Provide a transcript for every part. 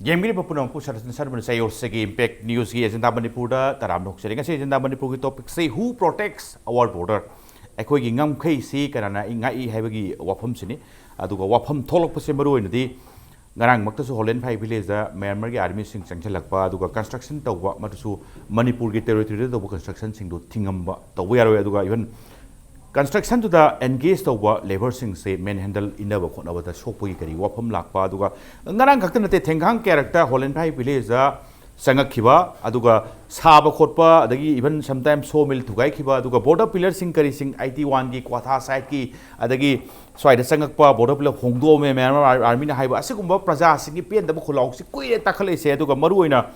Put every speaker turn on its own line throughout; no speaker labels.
Yemgiri Papunampu Sharatchandra Sharma say or Segi Impact News here in Manipur, Taram sharing a say in Manipur topic say who protects our border. Equi Gingam Kasi, Karana, Ingai Havagi, Wapam Sini, Aduga Wapam Tolok Pasimaru in the Garang Maktas Holland Pai village, Myanmar Army Sing Sanchalakpa, Duga construction to Matusu, Manipur territory, the construction sing to Tingamba, the Wearuga even. Construction to the engaged over labor sing say men handle in the work over the Shopi Kari Wapam Lakpa Duga. Narang Katanate Tengang character Holland Pai village Sangakiba, Aduga Saba Kotpa, the even sometimes sawmill to Gaikiba, Duga border pillar sing Kari sing IT1 gi Quata Saiki, Adagi, so I the Sangakpa, border pillar Hongdome, Myanmar, Armina Haiba, Asikumba, Praza, Singipian, the Bukulok, Sikui, Takale, say Duga Maruina.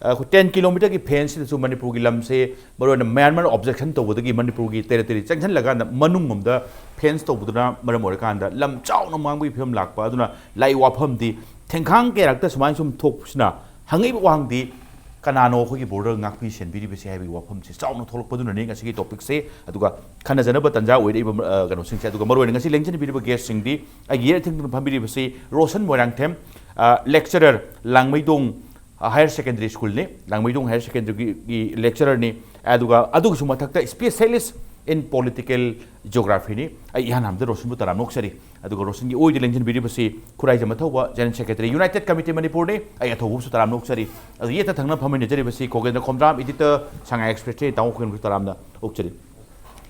10 kilometer की fence से मणिपुर की lump से मरोन Myanmar objection तौबद की मणिपुर की territory Changan लगान मनुंगम the fence तौबदना मरम ओरकान द लम चाउन मांगबी फिल्म लाकपा अदुना लाई वाफम दी थेंखांग कैरेक्टर समाइन सुम थोकसना हंगै वांग दी कनानो खोगी border ngakpi senbiri bese habi wafam se chauna tholokpaduna ne ngasi ki topic se aduga khana janaba tanja oide gano singse aduga maroi ngasi lengchen biri guest singdi agi thing phambiri bese Roshan Moirangthem lecturer Langmeidong higher secondary school ne Langmeidong higher secondary ki lecturer ni aduga adugu sumathakta specialist in political geography ni ai ihan hamda Roshan bu taram noksari aduga Roshan gi oidi lengchen biri base Khuraijam Athouba general secretary United Committee Manipur ne ai Athouba su taram noksari adu yeta thangna phamine jari base Khogendra khomdram editor Sangai express te taw khon taram da oksari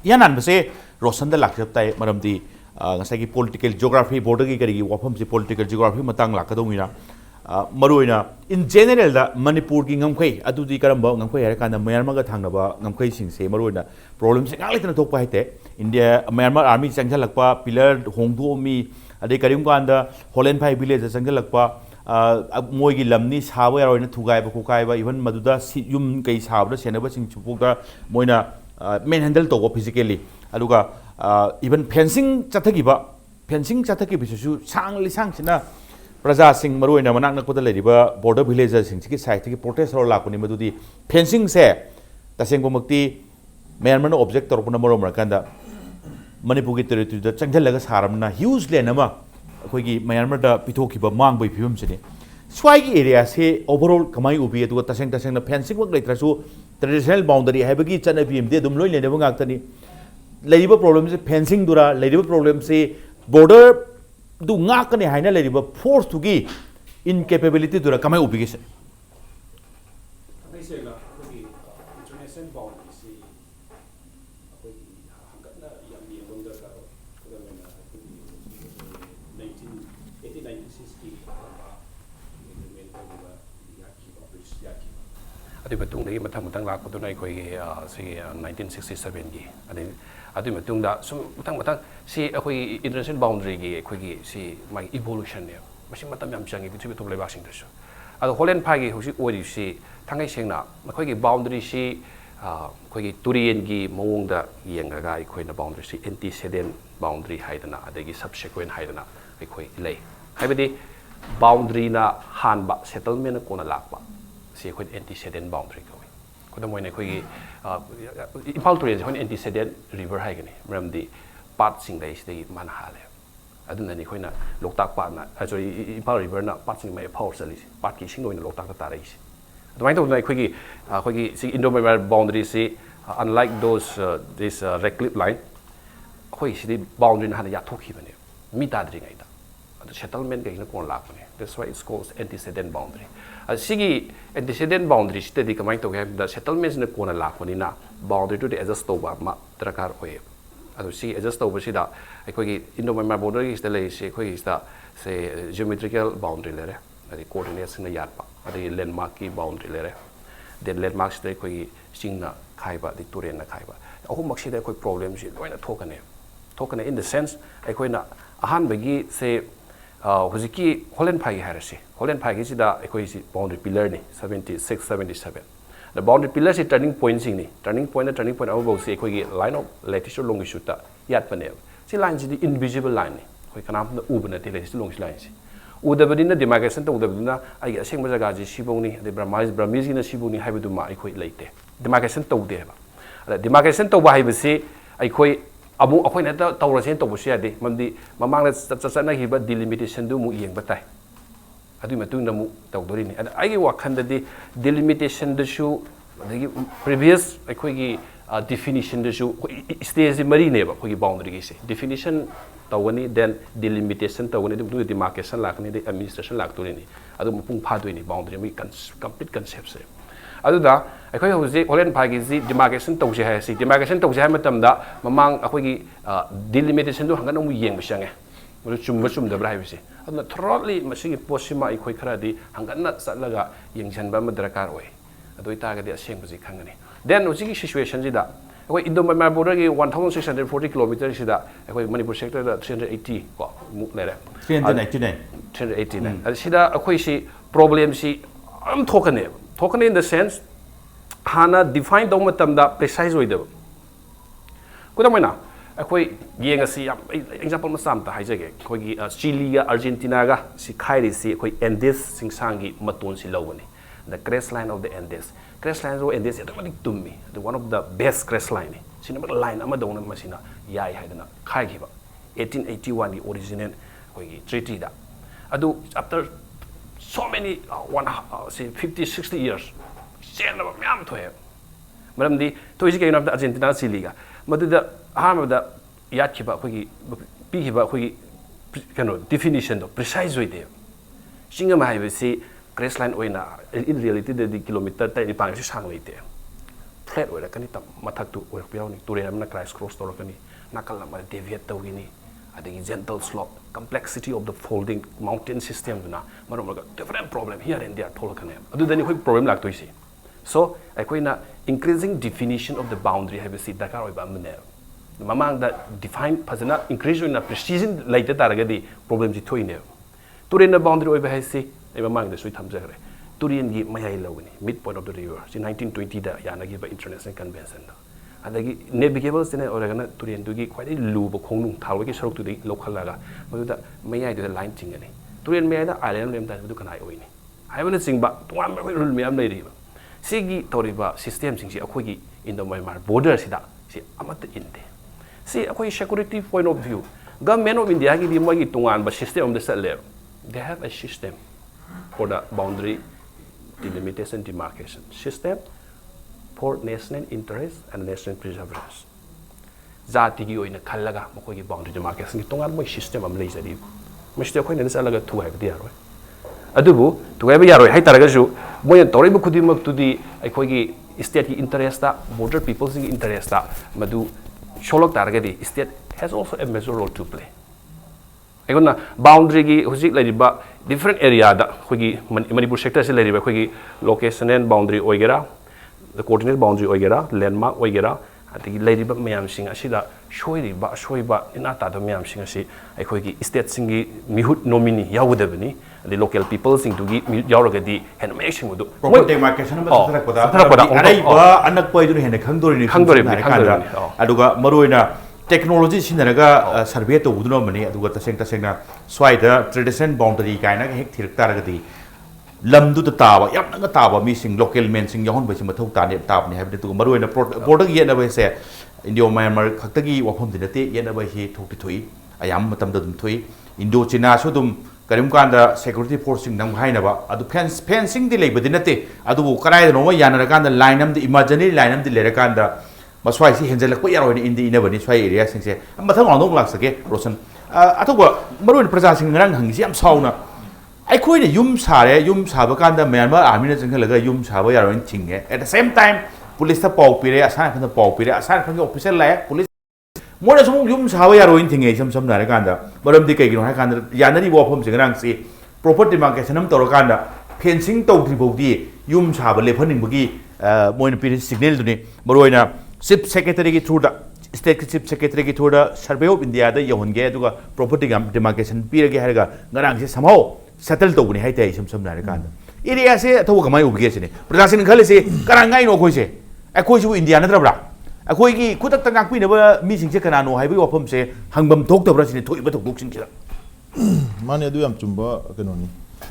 yanan base Roshan da lakjap tai maramdi ngasai gi political geography border gi kari gi wafam se political geography matang lakadongina Maruina in general the Manipur ki ngamkhai adudi karamba ngamkhai hare kana Myanmar ga thangnaba ngamkhai sing se maruina problems se ngali tana thokpa hite India Myanmar army changjalakpa pillar hongdo mi ade karim kanda Holland Pai village changjalakpa moi gi lamni sawa yaroina thugai ba kokai ba even maduda yum kai sabra senaba sing chupukda moina main handle to physically aduga even fencing chathagiba bisu sangli sangchina Praja Singh Maruina Manak Nakota border villagers in Chiki site protest or Lakuni Madudi fencing say the Singomati Myanmar object or Punamoro Markanda Manipuki territory the Changalagas Haramna huge Lenama Kogi Myanmar the Pitokiba Mang by Pum City. Swaggy area say overall Kamai Ubi to Tasang the fencing work like Rasu traditional boundary Habagi Chanapim de Dumlo Nedavangatani labor problems fencing dura labor problems say border do ngak ne haina le force to gi incapability dura kamai obligation
international boundaries hakatna yamni bongda ka 1996 ki adi batung dei mathang lak patuna ikoi si 1967 gi adi adu matungda sum matang si akoi international boundary gi akoi gi si mai evolution ne masi matam yam changi bi thibi thoble basing dasu adu Holland Pai gi hosi ori si thangai sengna akoi gi boundary si akoi gi Turian gi mawong da yenga ga akoi na boundary si antecedent boundary haidana adagi subsequent haidana akoi lei haibadi boundary na hanba settlement ko na lakba si akoi antecedent boundary ko ko moine akoi Impal Turian is antecedent river haigani ramdi part sing dai sidai man hale aduna ni khoina loktak pa na sorry Impal river na part sing mai power sali part ki sing loina loktak ta tarai si adumai to na khoi si Indo-Myanmar boundary si unlike those this red clip line khoi sidai boundary na hana ya thokhi bane mi ta dri ngai da adu settlement ga ina kon lak bane that's why it's called antecedent boundary sigi antecedent boundary study kamai to have the settlements na kona lakoni na boundary to the adjust to ba ma drakar hoye adu si adjust to sida ekoi gi Indo-Myanmar border is the lay se ekoi is the say geometrical boundary lere adi coordinates na yat ba adi landmark ki boundary lere then landmarks de ekoi singna khaiba di turen na khaiba ahum maksi da ekoi problem si loina thokane in the sense ekoi na ahan bagi say hojiki Holland Pai harasi Holland Pai gi sida ekoi si boundary pillar ni 76 77 the boundary pillar is turning point sing ni turning point over si ekoi gi line of latitude longitude ta yat pane si line si invisible line ni koi kanam na ubna ti latitude longitude line si udabadi na demarcation ta udabadi na ai aseng ma jaga ji sibong ni de Burmese na sibong ni haibu du ma ekoi leite demarcation ta ude ba demarcation ta ba haibu si ekoi amu akoi na tawra sen to busia de mamdi mamang na chachana hiba delimitation du mu yeng batai adui matung namu tawdori ni ai wa khandadi delimitation da shu adagi previous akhoi gi definition da shu stage mari ne ba khoi boundary gi se definition tawani then delimitation tawani du demarcation lakni de administration laktori ni adu mapung phadoi ni boundary mi complete concept se adu da akhoi hoje holen phagi ji demarcation tawse ha si demarcation tawse ha matam da mamang akhoi gi delimitation du hangan mu yeng bisange muru chum da brai bisi adu thoroughly machine posima akhoi khara di hangan na satlaga yengchan ba madrakar oi adu ita ga di aseng buji khangani then uji situation ji da akhoi Indo-Myanmar border gi 1640 km sida akhoi Manipur sector da 380 ko mu lere 389 sida akhoi si problem si am thokane in the sense hana define dong matam da precise oi da kudamoina akhoi yenga si example masam ta haijage akhoi gi Chile ga Argentina ga si khairi si akhoi Andes singsangi maton si lawani the crest line of the Andes crest line of Andes is one of the best crest line cinema line ama dong na masina yai haidana khai giba 1881 the original treaty da adu after so many say 50 60 years sena myam thoe maram di to isi kaina Argentina Chile ga madu da ham da yat khiba khoi pi khiba khoi kano definition do precise way de singa mai be si crest line oina in reality the kilometer tai ni pang si sang leite flat oira kani tam mathak tu oira piaw ni ture amna cross tor kani nakal ma deviate to gini adagi gentle slope complexity of the folding mountain system na marom ga different problem here and there thol kane adu dani khoi problem lak toisi so akoina increasing definition of the boundary have si dakar oiba amne mamang da define phazana increase in precision laite taragadi problem ji thoine ture na boundary oiba ha si mamang da sui thamjagre turian gi mayai lawni midpoint of the river in 1920 da yanagi ba international convention da adagi navigable sine oragana turian dugi quite luba khongnung thalwagi sarok tu di lokhalaga maduda mayai da line chingani turian mayai da island lem da du kanai oini haibana chingba tuam ba rule miyam nei riba sigi toriba system singsi akhogi Indo-Myanmar border sida si amata inde si akhoi security point of view government of India gi di magi tungan ba system of the set they have a system for the boundary delimitation demarcation system for national interest and national preservation zati gi oina khallaga mokoi gi boundary demarcation gi tongan moi system am leizari miste khoi ne salaga thu hai bi yaroi adubu thu hai bi yaroi hai taraga su moi tori bu khudi mak tu di khoi gi state gi interest ta border peoples gi interest ta madu sholok taraga di state has also a major role to play aigona boundary gi hojik lariba different area da khogi Manipur sector se lariba khogi location and boundary oigera the coordinate boundary oigera landmark oigera atigi lariba mayam sing asida shoiba inata da mayam sing asi khogi state singi mihut nominee yawudabani the local people sing to gi yawragadi hen maying mudu
proper demarcation ba sarak arai ba anak poi du hen khangdori aduga maroina technology sinaraga survey to udno mani aduga taseng na swaida tradition boundary kaina hek thirk taragadi lamdu ta tawa yapna tawa mi sing local men sing yahon ba mathau ta ne tab ne habde tu maruina border yena ba se Indo-Myanmar khaktagi wafam dinate yena ba hi thokti thui ayam matam da dum thui Indo-China so dum karim kanda security forcing nang haina ba adu fencing di leiba dinate adu karai no yana kanda line am the imaginary line am the lera kanda maswai si henjelak ko yaro ni indi ina bani swai area sing se mathang ong lak sake Roshan athuba maruin praja sing ngrang hang si am sauna ai khoi ne yum saba kanda Myanmar army na jinglaga yum saba yaro in thinge at the same time police ta pau pire asan phana pau pire asan phana officer la police mo na sum yum saba yaro in thinge sam na kanda maram di kai gi no ha kanda yanari wo phom sing ngrang si property market sanam tor kanda fencing to tri bodi yum saba le phaning bagi moin pire signal du ni maroina Chief Secretary ki through the State Chief Secretary ki through the Survey of India da yahonge aduga property demarcation pirage haraga ngarang se somehow settle to ni haite sam na kan area se atho gamai ubge se ne prajasin khale se karangai no khoi se akoi su India na drabra akoi ki kutak tangak pi ne ba mi sing se kana no hai bi wafam se hangbam thok to bra sine thoi ba thok duk sing se
mane adu yam chumba kano ni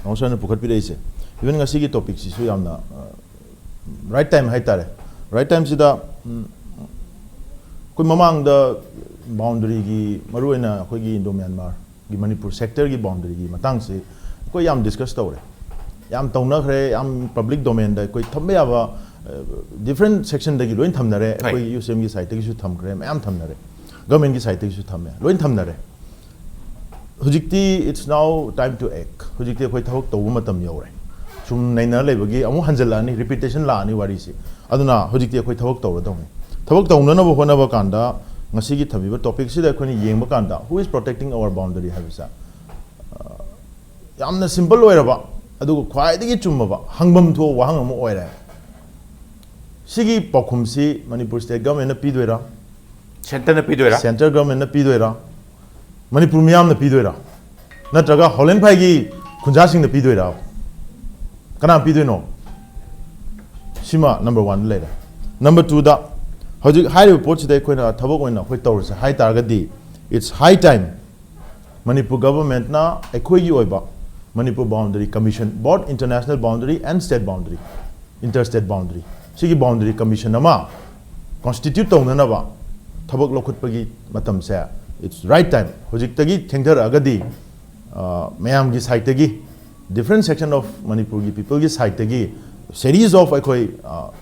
nosan pukhat pi reise even ngasi ki topic si su yamna right time haitare right time sida कोई ममांग the boundary की मरुएना कोई की Indo-Myanmar की Manipur sector की boundary की मतंग से कोई याम discuss तो रहे yam tongna khre yam public domain da koi thambe aba different section da gi loin thamnare koi UCM gi site gi su tham khre mayam thamnare government gi site gi su thamme loin thamnare hujikti it's now time to act hujikti koi thawak to matam yore sum naina lebagi amu hanjala ni repetition la ni wari si aduna hujikti koi thawak to do thawak to na bo hona ba kanda ngasi gi thabi ba topic si da khoni yeng ba kanda who is protecting our boundary habisa yamna simple oira ba adu khwai digi chumma ba hangbam tho wahang amu oira sigi pakhum si Manipur state government na pidoira central government na pidoira Manipur miyam na pidoira natraga Holland phai gi khunja sing na pidoira kana pidoino sima number 1 lera number 2 da hojik high report today koina thabok oina khoi tawr sa high targadi it's high time Manipur government na ekhoi gi oiba Manipur boundary commission both international boundary and state boundary interstate boundary sigi boundary commission ama constitute tawna na ba thabok lokhut pagi matam sa it's right time hojik tagi thengthar agadi mayam gi side tagi different section of Manipur gi people gi side tagi series of ekhoi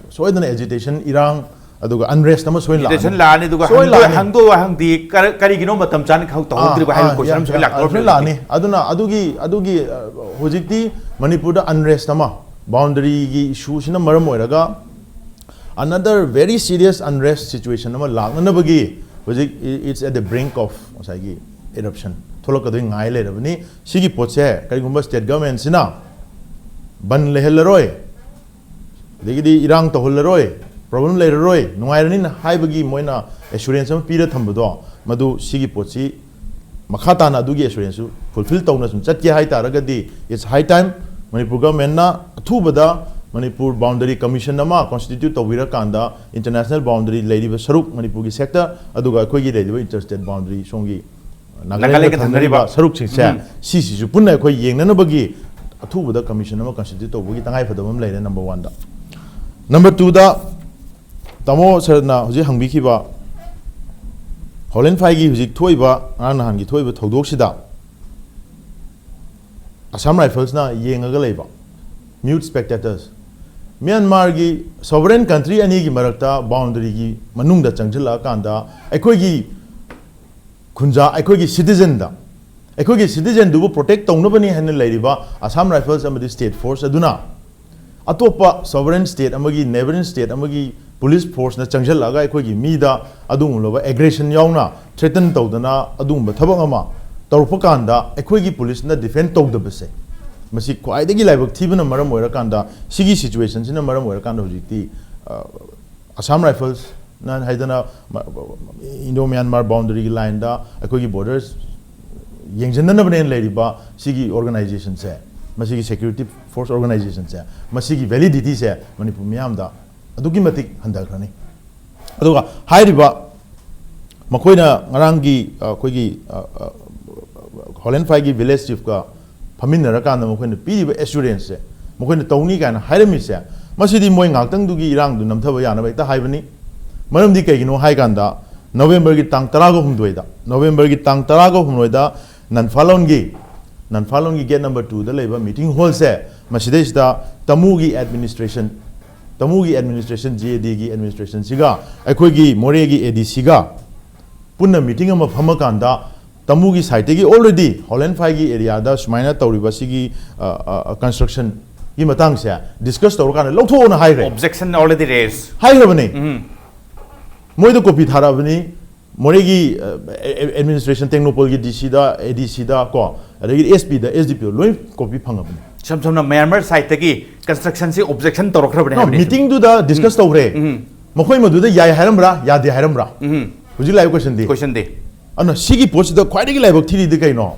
soidana agitation irang aduga unrest ama soin la
agitation la ni duga hangdo hangdi kari gino matam chan khau to hondri ba hai question so lak tor
la ni aduna adugi hojikti Manipur da unrest ama boundary gi issue sina maram oiraga another very serious unrest situation ama lagna bagi hojik it's at the brink of osagi eruption tholok adoi ngai le rabani sigi potse kari gumba state government sina ban lehelroi degidi irang to holroi problem leiroi nuairani haibagi moina assurance am pira thambado madu sigi potsi makhata na adugi assurance fulfill tawna sum chatke hai taragadi it's high time Manipur government na athubada Manipur boundary commission nama constitute tawira kanda international boundary leiriba saruk Manipur gi sector aduga khoi gi leiriba interstate boundary songi nagalega thanariba saruk singsa sisi ju punna khoi yengnana bagi athubada commission nama constitute tawagi tangai phadamam leire number 1 da number 2 da tamo sarna hoji hangbi khiba Holland phai gi hoji thoiba ana han gi thoiba thodok sida Assam Rifles na yengaga leiba mute spectators Myanmar gi sovereign country ani gi marakta boundary gi manung da changjila kanda aikoi gi khunja aikoi gi citizen da aikoi gi citizen du protect tongna bani han leiriba Assam Rifles amadi state force aduna atopa sovereign state amagi neighboring state amagi police force na changjila ga aikoi gi mida adung loba aggression yauna threaten tawdana adung ba thabak ama tawpa kanda aikoi gi police na defend tawdabase masi khwaidagi laibak thibana maram oira kanda sigi situation sina maram oira kanda hojikti Assam Rifles na haidana Indo Myanmar boundary line da akoi borders yengjana bane leiriba sigi organization se masi security force organization se masi validity se Manipur miyam da adugi matik handakrani aduga hairiba makoina ngarangi koigi Holland phai gi village chief ka faminara kan mokoina piriba assurance se mokoina tawni kana hairami se masidi moi ngaktang dugi irang du namthaba yana baita haibani maramdi kaigino hai kanda November gi tang 13 da November gi tang 13 da nanfalon gi gate number 2 da leba meeting hall se masides da tamugi administration GAD gi administration siga akoi gi more gi ADC ga punna meeting ama phama kanda tamugi site gi already Holland phai gi area da sumaina tawriba sigi construction gi matang se discuss tawr kan lotho na hai re
objection already raised
hai rabani moi da copy thara bani more gi administration technopol gi DC da ADC da ko adagi SP da SDP loi copy phanga bani
samsam na Myanmar site gi construction si objection tawrokhrabani
no meeting du da discuss tawre mokhoi madu da yai haramra yade haramra huji live question de ana sigi post da khwaidagi laibak thiri de kaino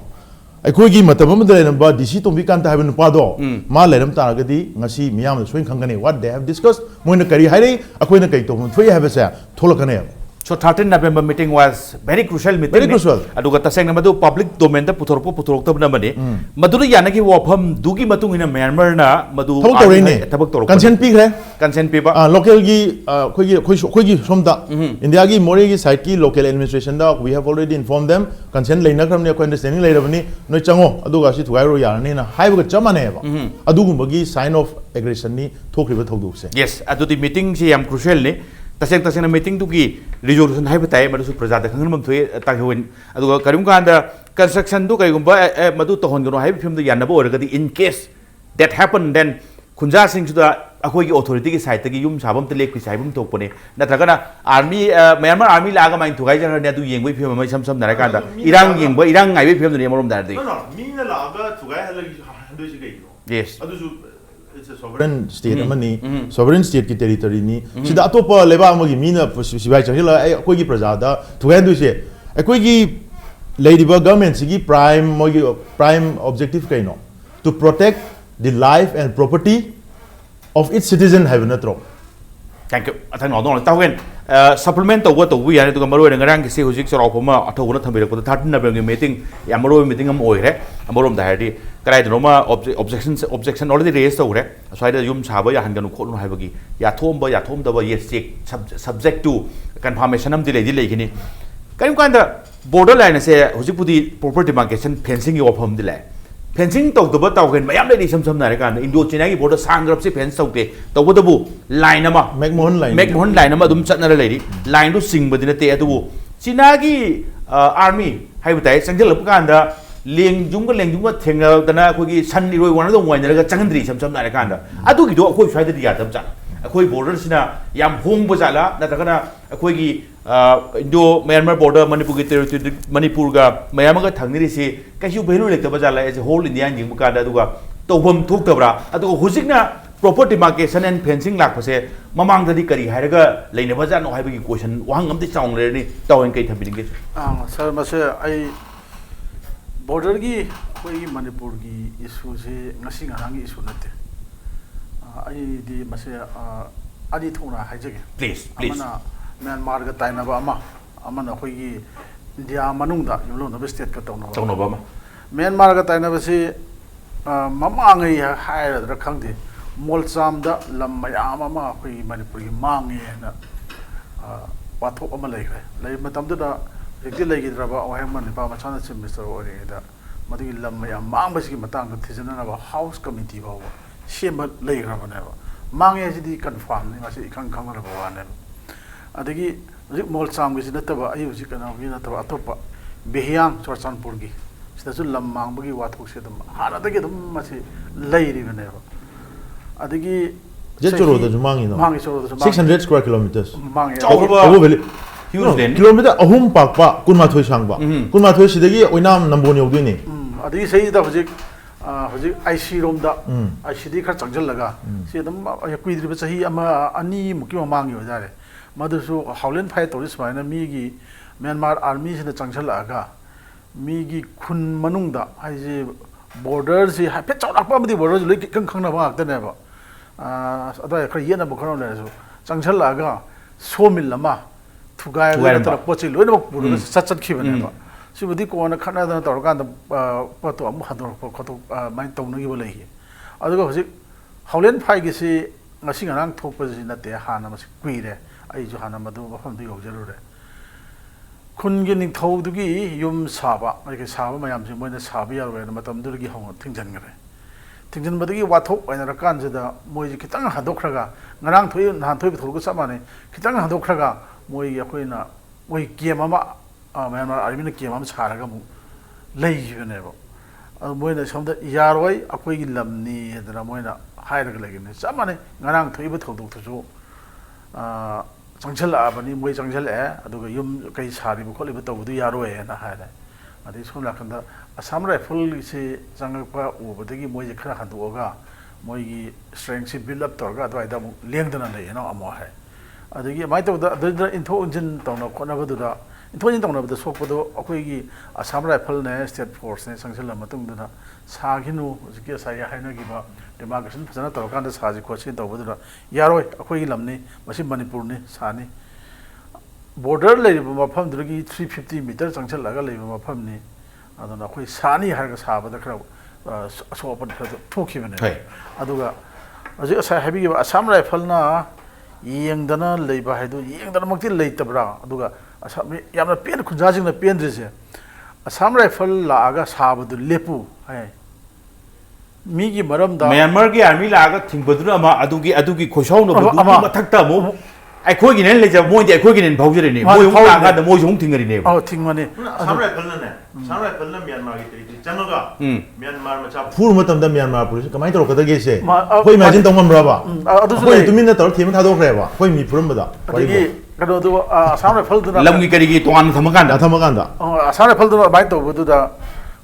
aikoi gi matam amda lenamba DC tombi kan ta haben pa do ma leram taragadi ngasi miyam soin khangane what they have discussed moina kari haire akoi na kai to thoi have sa tholakane
So 13 November meeting was very crucial meeting.
Very crucial.
Aduga taseng na madu public domain ta puthorok tabna mani. Madu yana ki wafam dugi matung ina Myanmar na madu
tabak toroi ne.
Tabak torok.
Consent pi kre.
Consent pi ba.
Local gi khoi somda. India gi Mori gi side ki local administration da we have already informed them consent leina kram ne ko understanding leirabani noi chango aduga si thugai ro yarani na haiba chamane ba. Adugumba gi sign of aggression ni thokriba thoduk se.
Yes, adu di meeting si yam crucial ne. Taseng meeting tu ki resolution hai batai madu su praja da khangan mam thoi tanghuin adu karim kan da construction tu kai gumba madu to hon gono hai film da yanna bo orgadi in case that happen then khunja sing su da akoi ki authority ki side ki yum sabam te lek ki saibum tok pone natraga na army Myanmar army laga main thugai jar ne adu yengbai film mai sam na kan da irang yengba irang ngai bai film ne morom dar de
no mi na laga thugai halagi handoi si gai
yes
adu su it's a sovereign state amani sovereign state ki territory ni sida atopa leba amagi mina sibai changila akoi gi praja da thugai du se akoi gi ladiba government sigi prime objective kai no to protect the life and property of its citizen have not wrong.
Thank you. Athang no tawen supplement to what we are to maro ngarang ki se hujik sor opoma athoguna thambirak ko 13 November meeting yamaro meeting am oire amorom da hadi karai doma objection already raised to re so ida yum chaba ya hanganu khonu haibagi ya thom da ba yes subject to confirmation am delay gini karim kanda border line se hujik pudi proper demarcation fencing yo phom delay fencing to the but again mayam lady some na kan Indo China gi border sangrap se fence to the bu line ama
McMahon
line ama dum chatna lady line to sing badina te atu China gi army hai butai sangjal kan da lengjung ga thenga dana ko gi san ni roi wan do ngoi na ga changdri sam na kan da adu gi do khoi phai da ya tam cha khoi border sina yam hong bu jala na ta kana khoi gi Indo Myanmar border Manipur ki territory Manipur ga mayam ga thangni si kahiu value lekta bajala as a whole India jing ka da duga tobam thuk tabra adu hujikna proper demarcation and fencing lak pase mamang da di kari hairaga leine baja no haibagi question wang am ti chong le ni tawen kai thabiring ge
sir mase ai border gi khoi Manipur gi issue se ngasi ngarang issue nate ai di mase adi thona haijage
please
Myanmar ga taina ba amana khoi gi India manung da yulo no state ka tawno
ba
Myanmar ga taina ba si mamangai haira da khangde molcham da lam mayam ama khoi Manipur gi mangi na wathop ama lei matam da ekti lei gi draba o hem man ba ma chana chief minister ore da madi lam mayam mang ba si matang da thijana na ba house committee ba shema lei gra ba na ba mangi si di confirm ni ma si khang ra ba ne adagi mol sam gi nataba ayu ji kana gi nataba atopa behyang chorchanpur gi sida su lam mang bagi wathok se dum hana dagi dum masi lairi bane adagi
jechoro da mangi no 600 square kilometers
mangi
huge kilometer ahum pak pa kunma thoi sang ba kunma thoi sidagi oinam nambon yog dui ni
adagi sei da hojik IC rom da IC di khar changjal laga se dum kuidri ba chahi ama ani muki mangi ho jare Madusu Howland Fight to this mine Migi Myanmar army in the Changsal Aga Migi Kun Manungda I borders he had pet out up the borders like Kankana the never other Korean Bokano Changsal Aga so milama to guy Pochi Luno such a Kivan. She would go on a Canada or Ganda Pato Hador Mine Tono Yuli. Other Howland Fight is a sing around top position that they Hana was queer. Ai Johanna Madu from the Ogerure. Kungening told gi yum saba, like a saba, my am when the Sabia were Matam Durgi home, Tinjangre. Tinjan Madigi Wato and a Kanza, Moji Kitanga Hadokraga, Narang to you, Nanto Samani, Kitanga Hadokraga, Moy Yaquina, Moy Kiamama, Myanmar Kiamam Saragamu, lay never. When the Shonda Yarway, Aqui Lamni, the Ramoina, Hydrogen, Samani, Narang to you told to show. Changsal abani moi changsal aduga yum kai sari bu kholi bataw du yaro na haida adi som lakanda asam rifle se changpa ubadagi moi je khara handu oga moi gi strength se build up torga adwai da lengdana le no amo hai adagi mai to da intho engine tawna khona badu da intho engine tawna badu sokpodo akoi gi asam rifle ne state force ne changsal matung da saginu jike sai haina gi ba demarcation phasana torkan da saji khochi tawbadu da yaroi akoi gi lamni masi Manipur ni sani border lay mafam drugi 350 meter changchal laga lay mafam ni aduna khoi sani harga saba da khra so open khra thoki bane aduga aji asa habi ga assam rifle na yengdana leiba haidu yengdana makti leitabra aduga assam yamna pen khunja jing na pen drise assam rifle la aga saba du lepu hai mi gi maram da
Myanmar gi army la aga thingbaduna ama adugi khoshau no bu mathakta mo ai khoi gi nen leja moi de khoi gi nen bhaujare ne moi hung la ga da moi hung thingari ne
thingmane
assam rifle na ne assam rifle na Myanmar gi teri chanoga Myanmar ma cha phur matam da Myanmar police kamai tor ka da ge se khoi imagine tong mamra ba adu khoi tumin na tor thim tha do khre ba khoi mi phuram ba da
adigi kado do assam rifle du
lam gi kari gi tongan thamakan
da
assam rifle du bai to bu du da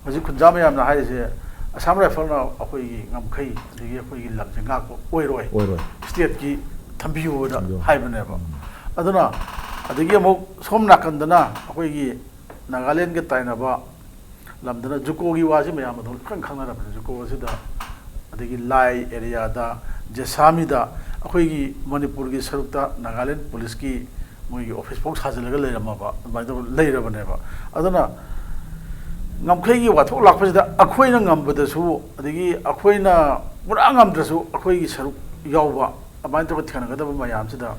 hoji khunja me yamna hai se assam rifle na akhoi gi ngamkhai adigi akhoi gi lam je ngak oi roi state gi thambiu da hai bane ba aduna adigi mo som nakandana akhoi gi Nagaland ge taina ba lamdana juko gi waji me yam do khang khang na ba juko si da adigi lai area da jesami da akhoi gi Manipur gi sarukta Nagaland police ki moi gi office box hajalaga leirama ba ba do leira bane ba aduna ngamkhai gi wathok lakpa da akhoi na ngam bada su adigi akhoi na pura ngam da su akhoi gi saruk yawba abai to thana ga da ba yam si da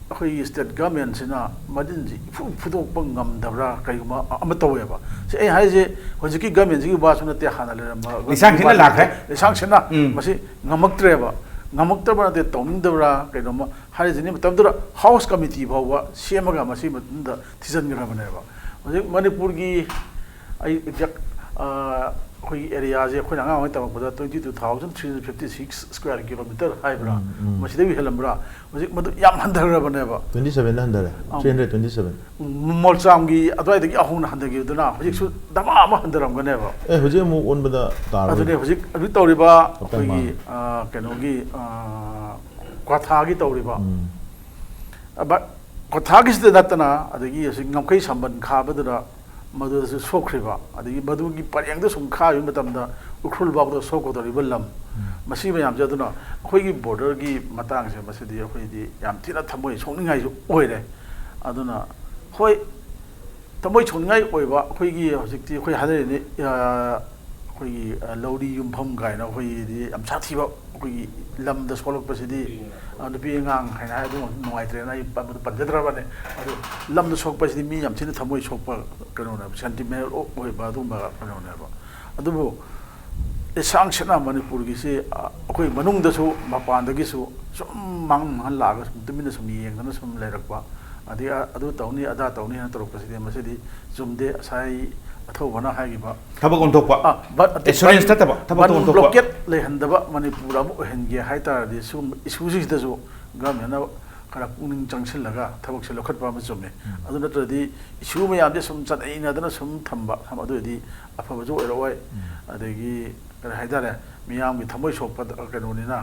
akhoi state government sina madin ji phudok pang ngam dabra kaiguma ama tawe ba se ai hai je hojiki government ji ba suna te hana le ma
lisang khina lakhe
lisang sina masi ngamak tre ba ngamak tra ba te tong dabra kaiguma hai je ni matam dura house committee ba semaga masi da thisan gra bane ba hojik Manipur gi ai jak khoi area je khoi nga ngai tamak bada 22,356 square kilometer hai bra masi dewi helambra hojik madu yam handara bane ba
2700 327
mol cham gi adwai de gi ahun handagi duna hojik su dama ma handaram gane ba
hojik mu on bada tar
adune hojik adu tawri ba khoi gi keno gi kwatha gi tawri ba aba kwatha gi de natana adagi ngamkai samban kha badura madu su sokriba adagi madu gi paryang da sum kha yu matamda ukhul ba da soko da ribalam masi ma yam jaduna khoi gi border gi matang se masi di khoi di yam thina thamoi songningai ju oire aduna khoi thamoi songningai oiba khoi gi hojikti khoi hadare ni khoi gi lodi yum pham gai na khoi di am sathi ba khoi gi lam da solok pasidi nupi ngang haina adu noi tre na pa pandra bane adu lam da sok pasidi mi yam thina thamoi sok pa kano na sentiment oiba du ma kano na ba adu bo sang chena Manipur gi se akhoi manung da su mapan da gi su sum mang han la ga tumina sum yeng na sum le rakwa adi adu tawni ada tawni na torok pasidi masidi zumde sai Athouba na hai gi ba
thabak on thokpa assurance ta ba thabak on thokpa
blockade le handaba Manipur amu henge hai tar di sum isuji da su government na kara puning jangsil laga thabak se lokhat pa ma chume adu na tradi issue ma yam de sum chat aina da na sum thamba tham adu di afa jo eroi adagi haidare miyam gi thamoi sokpa kanoni na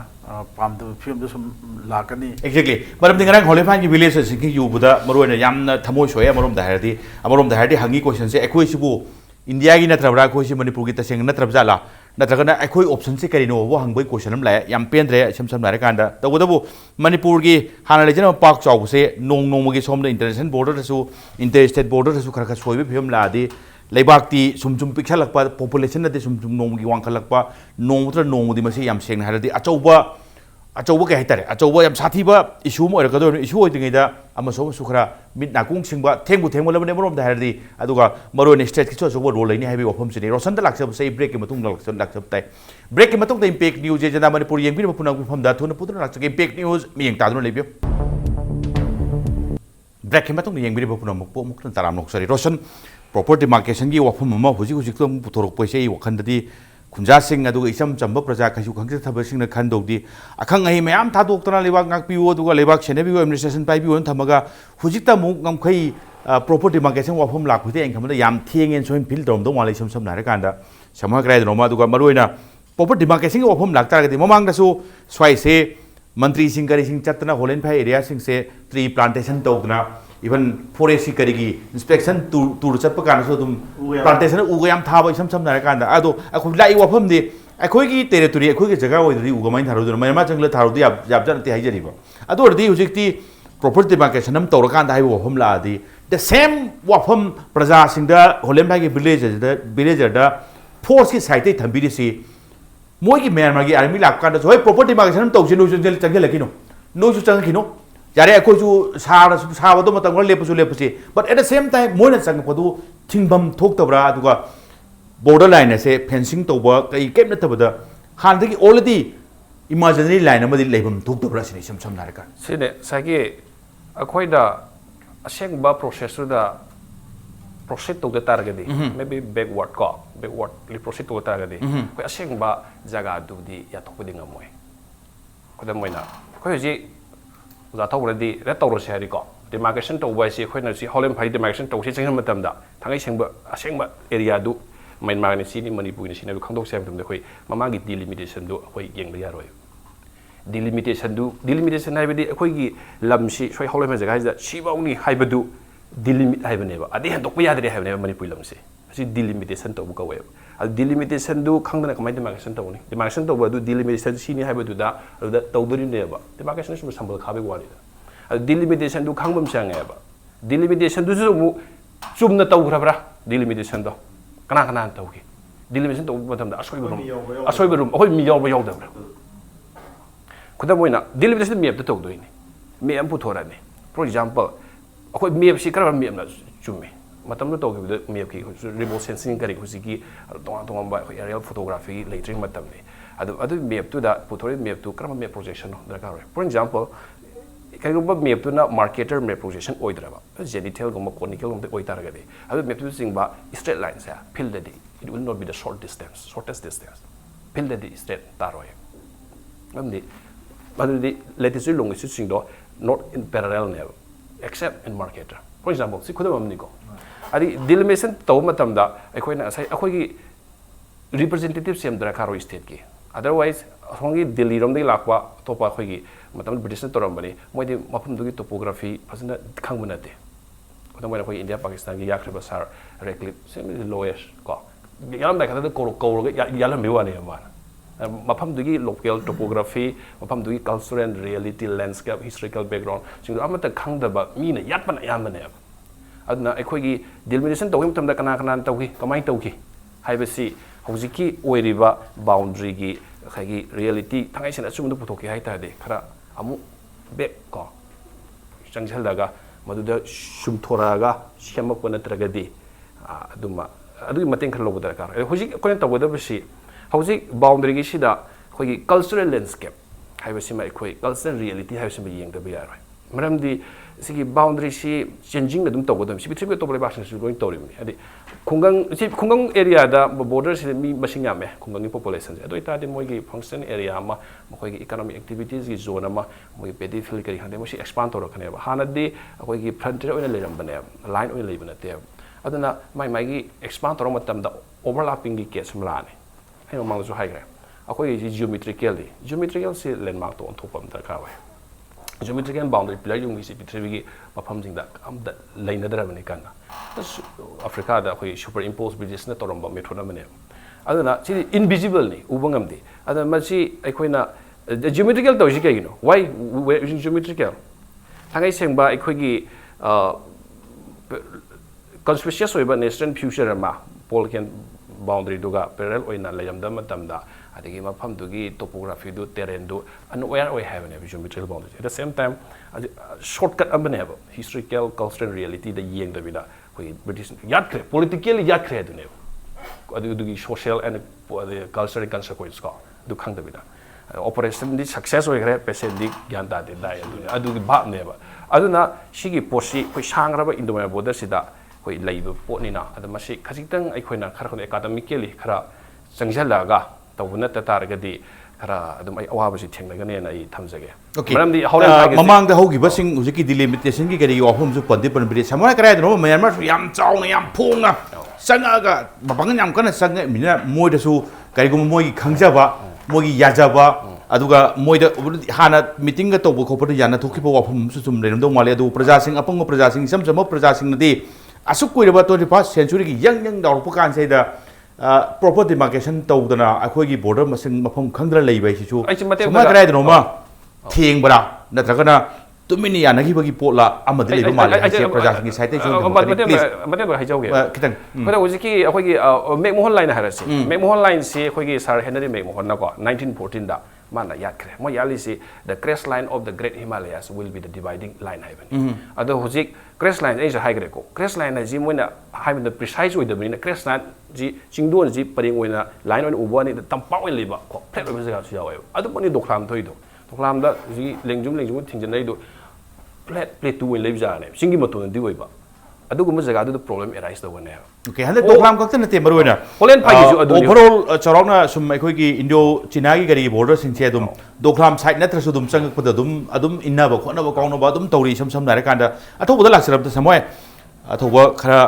pam da film da sum lakani
exactly maram dinga rang holefan gi village sinking yu buda maroi na yam na thamoi soya marom da hardi hangi question se ekoi sibu India gi natrabra khoi si Manipur gi taseng natrabja la natragana ekoi option se kari no wo hangboi question am la yam pendre sam nare kanda tagodabu Manipur gi hana lejena pak chaw se nong gi som da international border su interstate border su khara soibe phim la di leibakti sum pikhalakpa population na de sum nong gi wangkhalakpa nong di masi yam seng hardi achauba ke haitare achauba yam sathiba issue mo erkado issue oidingai da amaso sukhra mit nakung singba thengbu labane morom da hardi aduga maro ne state ki so role laini haibi ofam sini Roshan da laksab sei break ke matung laksab tai break ke matung da impact news je jana Manipur yengbi mapuna fam da thuna putuna laksab impact news mi yeng tadun lebio break ke matung yengbi mapuna mukna taram noksari Roshan property market gi wafam ma huji tum putorok paise I wakhandadi khunja sing aduga isam chamba praja khasu khangse thabasing na khandogdi akhang ai mayam thadoktana lebak ngakpiwo aduga lebak senebiwo administration paibiwo thamaga hujikta mu ngamkhai property market sing wafam lakhude engkhamda yam thiengen soin fil dom dom walai sam nare kanda samha krai doma aduga maroina property market sing wafam laktar gadi mamang da su swai se mantri sing kari sing chatna holen phai area sing se tree plantation togna even forest karigi inspection tour chatpa kana so dum plantation ugayam thaba isam nare kanda ado akhoi lai wafam de akhoi gi territory akhoi gi jaga oidri ugamain tharu dur mayama changla tharu di jab jan te haijari ba ado ordi hujikti proper demarcation am tawrakan da hai wafam la di the same wafam praja singda holem bhai ki villager da force ki side thambiri si moi ki Myanmar ki army lak kan da hoi proper demarcation am tawsi no changle lakino no chu chang kino yare akoi chu sa ba do matam lepusi but at the same time moi na chang padu thingbam thok tabra aduga border line ase fencing toba kai kem na tabada han da ki already imaginary line amadi leibam thok tabra sini sam naraka
sine sagi akoi da aseng ba process da process to the target maybe backward li process to the target koi aseng ba jaga du di ya thok ding amoi ko da moina koi ji za thok di re tawro se ri ko demarcation to ba si khoi na si holem phai demarcation to si chang matam da thangai sengba asengba area du Myanmar ni si ni Manipur ni si na khangdok sem tum de khoi mama gi delimitation du khoi yeng ba ya roi delimitation hai badi khoi gi lam si soi holem ma jaga da si baw ni hai badu delimit hai bane ba adi han tok ba ya de hai bane Manipur lam si si delimitation to bu ka we delimitation du khangdana kamai demarcation to ni demarcation to ba du delimitation si ni hai badu da to do ni ne ba demarcation su sambal kha be wa ni da delimitation du khangbam sang ba delimitation du su mu chumna to khra bra delimitation do kana tauki delimitation tau matam da asoi berum hoi mi yaw ba yaw da kuda moina delimitation map da tau do ni me am pu thora ni for example akoi map si kara map na chumi matam da tau ki map ki remote sensing kari ko si ki tong ba aerial photography later matam ni adu map tu da pu thori map tu kara map projection no da ka for example kairuba map tu na marketer map projection oidraba genital goma conical goma oitaraga de adu map tu singba straight lines ya fill the it will not be the shortest distance fill the straight taroi amdi adu di latitude longitude singdo not in parallel ne except in marketer for example si khodam amni ko adi delimitation to matam da akoina sai akoi gi representative sem dra karo state ki otherwise hongi delhi rom de lakwa topa khoi gi matam british na toram bani moi de mafum dugi topography phasna khang manate kodam moi khoi India Pakistan gi yakhre basar reclip semi lowest ko yalam da khada ko yalam me wani ma mafum dugi local topography mafum dugi cultural and reality landscape historical background sing amata khang da ba mi na yat pan ayam ne adna khoi gi delimitation to him tam da kana tawhi kamai tawhi haibasi hojiki oiriba boundary gi khagi reality thangai sena chum du putoki hai ta de khara amu be ko changjal daga maduda sum thoraga sema ko na tragadi aduma adu mateng khar lobu darakar hojik ko ta boda basi hojik boundary gi sida khoi cultural landscape haibasi mai khoi cultural reality haibasi mai yeng da ba yaroi maramdi sigi boundary si changing adum to bodam si bitri to bole ba sin going to rim adi khungang area da border si mi masing yame khungang population ado ita de moi gi function area ma moi gi economic activities gi zone ma moi pedi fill kari hande mo si expand to rakhane ba hanadi akoi gi frontier oina leram bane line oina lebana te aduna mai gi expand to matam da overlapping gi case mlane ai ma zo high gra akoi gi geometrical si landmark to on top am da ka wa geometrical boundary pillar yung isi pitri gi mafam jing da am da laina dara bane kana Africa da khoi superimposed bridges na toramba metro na mane aduna chi invisible ni ubangam di aduna ma chi aikoina geometrical to ji kai no why we using geometrical thangai sengba aikoi gi conspicuous oiba national future ma polken boundary duga parallel oina layam da matam da adigi mafam dugi topography du terrain du unaware oi have ne geometrical boundary at the same time shortcut amane have historical cultural reality the yeng da bida koi British yakre politically yakre du ne adu dugi social and cultural consequence ko du khang da bida operation di success oi gre patient di gyan da de dai adu gi ba ne ba aduna sigi posi koi sangraba Indo-Myanmar border sida koi leiba potni na adama si khajitang ai khoina khar khon academically khara changjalaga tawuna ta targadi khara adum ai awa basi thengna ne na ai thamjage maramdi hauran
mamang da hogi basing uziki delimitation gi gari ofum ju pandi pan bri samora krai no Myanmar su yam chaung yam phonga sangaga babang yam kana sanga mina moi da su kari gum moi khangjaba moi gi yajaba aduga moi da hana meeting ga tobo khopor yana thokipo ofum su sum leram do male adu praja sing apang praja sing sam sam praja sing nadi asuk koiraba 21st century gi yang daur pukan sai da proper demarcation tawdana akhoi gi border masing mafam khandra leibai si chu sama krai dano ma theng bara natragana तुमिनी यानगी बगी पोला अमदि लेबो माले हाइसे प्रजासिंगी साइते जो
मते हाइजौगे
खितंग
खरे हुजिकी अखोगी McMahon line हारसे McMahon line से अखोगी sir Henry McMahon नको 1914 दा माना याखरे मो यालिसी the crest line of the great Himalayas will be the dividing line हाइबन अदो हुजिक क्रेस्ट लाइन एज हाइग्रे को क्रेस्ट लाइन जी मोइना हाइबन द प्रिसाइज ओइ द बिना क्रेस्ट लाइन जी चिंगदोन जी परिंग ओइना लाइन ओइन उबोनी द तंपा ओइन लेबा को फ्लेट ओइ जगा सु यावे अदो मनि दोखलाम थोइदो दोखलाम दा जी लेंजुम थिंजनैदो प्लेट टू लेब जाने सिंगी मतोन दी ओइबा अदुगुम जगा दु प्रॉब्लम एराइज तवने
ओके हले दोखलाम कक्ते नते मरुना
होलेन फाइजु अदु
ओवरऑल चरौना सुम अखोगी इंडो चीना की गरी बॉर्डर सिंचे दुम दोखलाम साइड नत्रसु दुम चंगपद दुम इन्नाबा खोनबा काउनबा दुम तौरी सम नारे कांदा अथोबदा लाक्सरब समय अथोबा खरा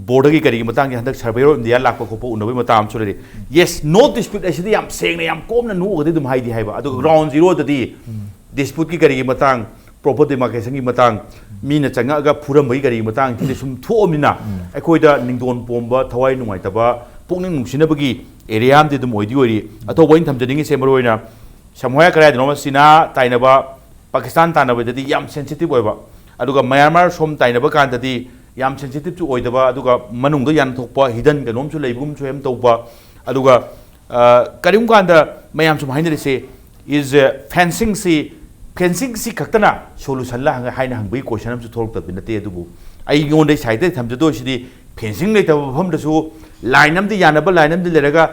बॉर्डर की गरी मतंग हंदक सर्वे ऑफ इंडिया लाख खोपो उनबे मताम सुरे यस नो डिस्प्यूट ऐसे याम सेंगने याम कोमना नुगदे दुम हाइदी हाइबा अदु ग्राउंड जीरो ददी डिस्प्यूट की गरी मतंग प्रॉपर डेमार्केशन की मतंग मीना चंगा फुरमबई गरी मतंग कि सुम थोमिना अखोइदा निंगदोन पोंबा थवाई नुंगाइतबा पोंगनिंग नुंसिनबगी area am dum oidi ori ato boin thamjadingi semroina samhoya kara dino sina tainaba Pakistan tanaba dadi yam sensitive oiba aduga Myanmar som tainaba kan dadi yam sensitive chu oidaba aduga manungdo yan thokpa hidden ganom chu leibum chu em toba aduga karim kanda mayam sum hainari se is fencing si kaktana solution la haina hangbai question am chu thorok tabin nate adubu ai ngon dai side thamjado sidi fencing le tab pham da su line am di yanaba line am di leraga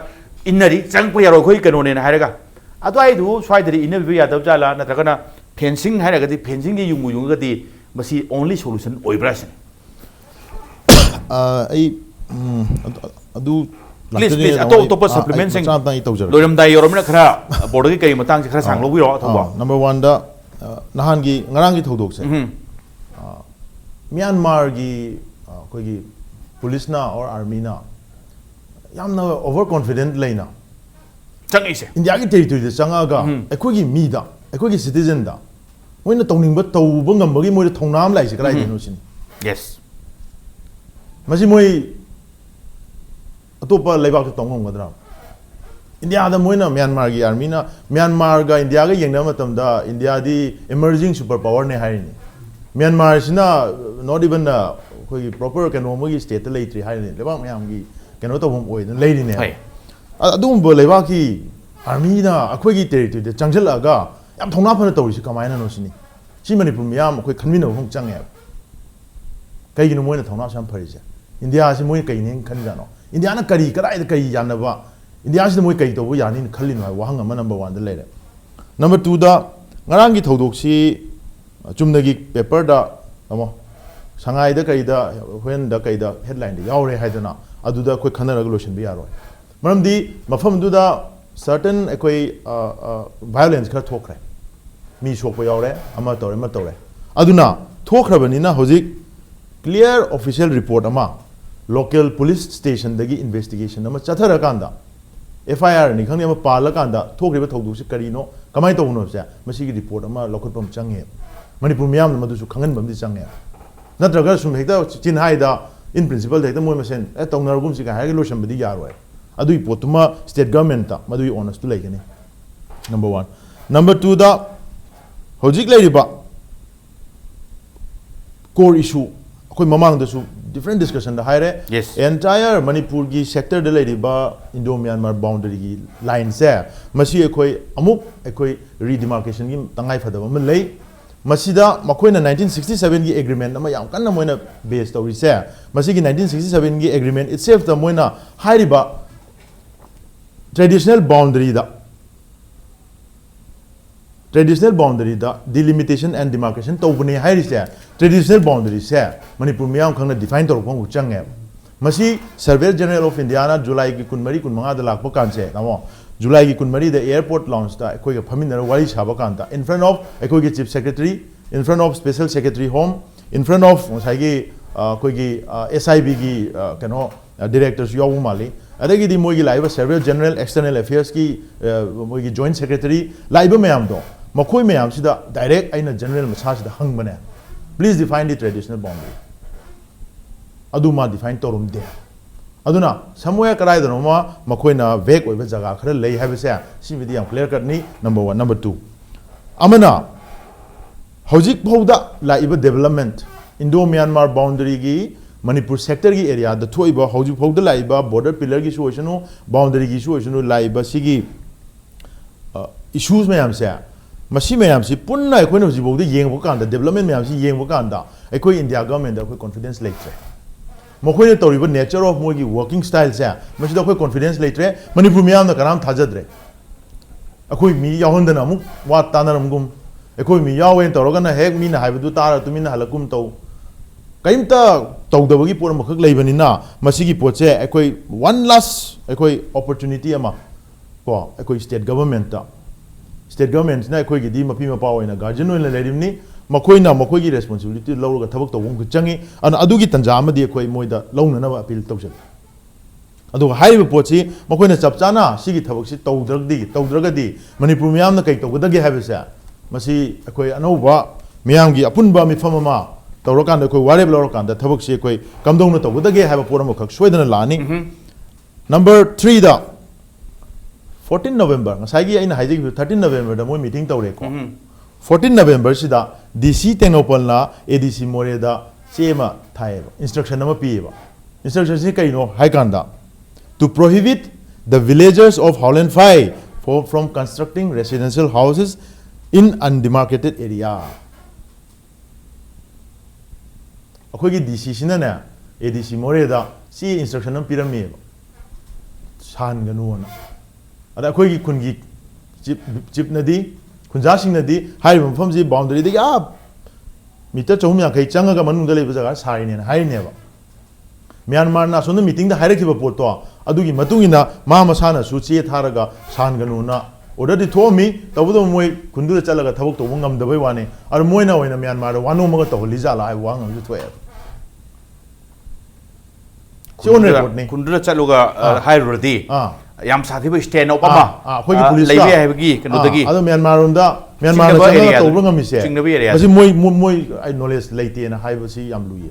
innari changpa yaro khoi kanone na haraga adu ai du swai dri innabi ya dab jala natragana fencing haraga di fencing gi yungu ga di masi only solution oibra sin
ai adu
please ato supplements loiram dai yorom na khara border gi kai matang se khara sanglo bi ro thoba
number 1 da nahan gi ngarang gi thodok se Myanmar gi koi gi police na or army na yamna overconfident leina
chang ise
India gi territory da changa ga ekoi gi mi da ekoi gi citizen da moina tongning ba tawba ngam gi moi thongnam lai se kalai dino sin
yes
masi moi atopa leibak tong ngam gadra India da moina Myanmar gi army na Myanmar ga India ga yengna matam da India di emerging superpower ne hai ni Myanmar sina not even koi proper economic state lei tri hai ni lebak myam gi keno to bom oi lei ni ne adum bo lebak ki army na akhoi gi territory de changjal aga yam thongna phana tawri si kamai na no sini si Manipur myam akhoi khanmin no hong chang ya kai gi no moina thongna sam phari se India si moi kai ning khan ja no India na kari karai da kai yan ba India si moi kai to bu yani khalin wa wahang ama number 1 da lere number 2 da ngarang gi thodok si chumnagi paper da amo Sangai da kai da when da kai da headline da yaure haidana adu da koi khana regulation bi yaroi maram di mafam du da certain ekoi violence kha thokre mi shok pa yaure ama tore aduna thokhrabani na hojik clear official report ama local police station dagi investigation ama chathara kanda FIR ni khangni ama pala kanda thokriba thogdu si kari no kamai tawno se masi gi report ama lokotpam change Manipur miyam madu su khangan bam di change natraga sum hekta chin haida in principle hekta moi masen tongnar gum si ka ha lo sham bidi yaroi adui potuma state government ta madui honest to like ni number 1 number 2 da hojik lai riba core issue koi mamang da su different discussion da haire
yes
entire Manipur gi sector de lai riba Indo Myanmar boundary gi line se masi ekoi amuk ekoi redemarcation gi tangai phadaba man lei masida makoina 1967 gi agreement ama yam kanna moina base tawri se masigi 1967 gi agreement itself da moina hairiba traditional boundary da delimitation and demarcation tawbani hairi se traditional boundary se Manipur miyam khangna define tor pong change masi surveyor general of India na July gi kunmari kunmanga da lakpa kan se namo July gi kunmari the airport launch da ekoi ga phamin wari chaba kan da in front of ekoi gi chief secretary in front of special secretary home in front of sai gi koi gi SIB gi kano directors yawu mali adagi di moi gi laiba surveyor general external affairs ki moi gi joint secretary laiba mayam do makoi mayam sida direct aina general masa sida hang bane please define the traditional boundary aduma define torum de aduna somewhere karai da ma makoina vek oiba jaga khara lei habi se si video clear cut ni number 1 number 2 amana hojik bauda la iba development Indo Myanmar boundary gi Manipur sector gi area da thoi ba hojik bauda la iba border pillar gi situation boundary gi situation la iba sigi issues mayam se masi mayam si punna ekoi no jibog de yeng bo kan da development mayam si yeng bo kan da ekoi India government da ekoi confidence laitre mokoi ne toriba nature of mogi working style se masi da ekoi confidence laitre Manipur myam na karam thajadre ekoi mi yahondana mu wa tanaram gum ekoi mi yawen torogana hek mi na haibu tara tu mi na halakum to kaimta tawdabagi por makhak leibanina masigi poche ekoi one last ekoi opportunity ama ko ekoi state government na ekoi gi di mapi ma paw ina guardian oina lerimni makoi gi responsibility lawga thabak to wong changi an adugi tanja amadi ekoi moida lawna na appeal tawjal adu haibu pochi makoi na chapchana sigi thabak si tawdragadi Manipur myam na kai tawgadagi haibesa masi ekoi anauba myam gi apunba mifam ma tawrakan ekoi wareb lawrakan da thabak si ekoi kamdong na tawgadagi haiba poram khak soidana lani number 3 da 14 November ngasai aina haiji 13 November da moi meeting tawre ko 14 November sida DC Tengopal na ADC More da chema thai instruction nama pi ba instruction si kaino haikanda to prohibit the villagers of Howland 5 from constructing residential houses in undemarcated area akhoi gi DC sina na ADC More da si instruction nam pirami ba san ganu na ada akhoi gi kungi chip nadi kunja sing nadi hai mfam ji boundary de ya meter chom ya kai changa ga manung da le jaga sari ne hai ne ba Myanmar na sonu meeting da haire ki ba pot to adugi matungina ma masana su che tharaga san ganu na order di thomi tabudo moi kundu da chalaga thabuk to ngam da bai wane ar moi na oina Myanmar wano ma ga to liza la ai wang ju thoya si on report ni
kundu da chaloga hai rodi yam sathi ba stand up ama
khoi gi police
leibe hai bagi kanu dagi
ado Myanmar unda Myanmar na changa to ngam mi se basi moi ai knowledge leite na hai basi yam luye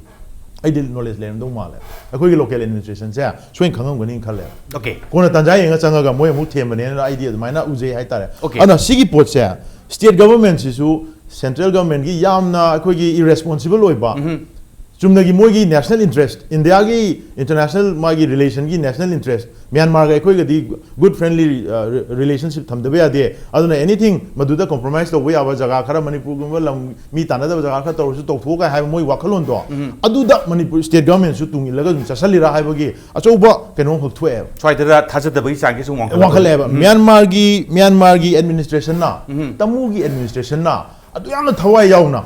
ai dil knowledge le ndong ma le akhoi gi local administration se soin khangam gani khale
okay
kona tanja yenga changa ga moi mu them ne na idea mai na uje hai tare ana sigi pot se state government sisu central government gi yamna akhoi gi irresponsible oiba chumnagi moigi national interest India gi international magi relation gi national interest Myanmar ga ekoi ga di good friendly relationship thamdabe ade aduna anything maduda compromise to we aba jaga khara Manipur gumba lam mi tanada jaga kha to to thoka hai moi wakhalon do aduda Manipur state government su tungi laga chasali ra hai bagi achoba kenon hok thwe
swaidara thajada bai changi su
wakhale Myanmar gi administration na tamu gi administration na adu yamna thawai yauna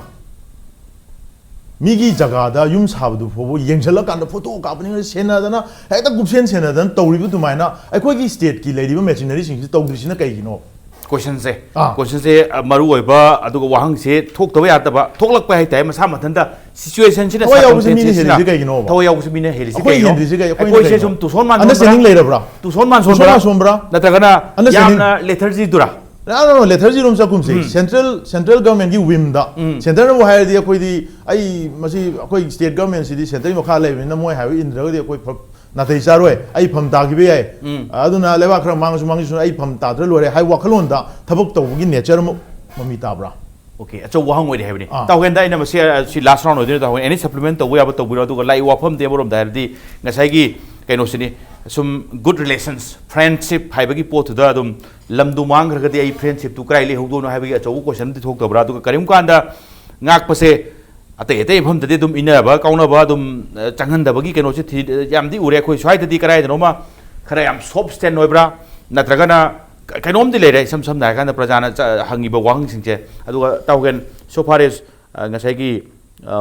Migi jagada yum sabdu fobo yengsala kan photo kapning senadana heta gupsen senadan tawribu tumaina akhoi gi state ki ladiba machinery sing si tawdrisina kaigino
question se maru oiba aduga wahang se thok tawa yataba thoklak pa hai tai masa mathanda situation sina
sa yaw mini helisi kaigino
tawa yaw mini helisi
kaigino hendrisi kai
akhoi se sum tuson man
understanding leirabra
tuson man sombra natragana yamna lethargy dura
no lethargy room sakum se central government gi wim da central no hire di akhoi di ai masi akhoi state government si di central mo kha le na moi ha in ra di akhoi na thai saroi ai pham ta gi be ai aduna lewa khra mangu ai pham ta dra lore hai wakhalon da thabuk to gi nature mo mami ta bra
okay acho wahang oi hebni tawenda ina masi si last round oi da any supplement to we aba to biro to lai wafam de borom da di ngasai gi kaino sini some good relations friendship haibagi pot da dum lamdu mang ragadi ai friendship tu krai le hodo no haibagi acho question ti thok tabra tu karim kanda ngak pase ate pham de dum ina ba kauna ba dum changhan da bagi kaino se yam di ure khoi swai di karai no ma khara yam soft stand noibra natragana kainom di le re sam da kan prajana hangi ba wang singche adu tawgen so far as ngasai gi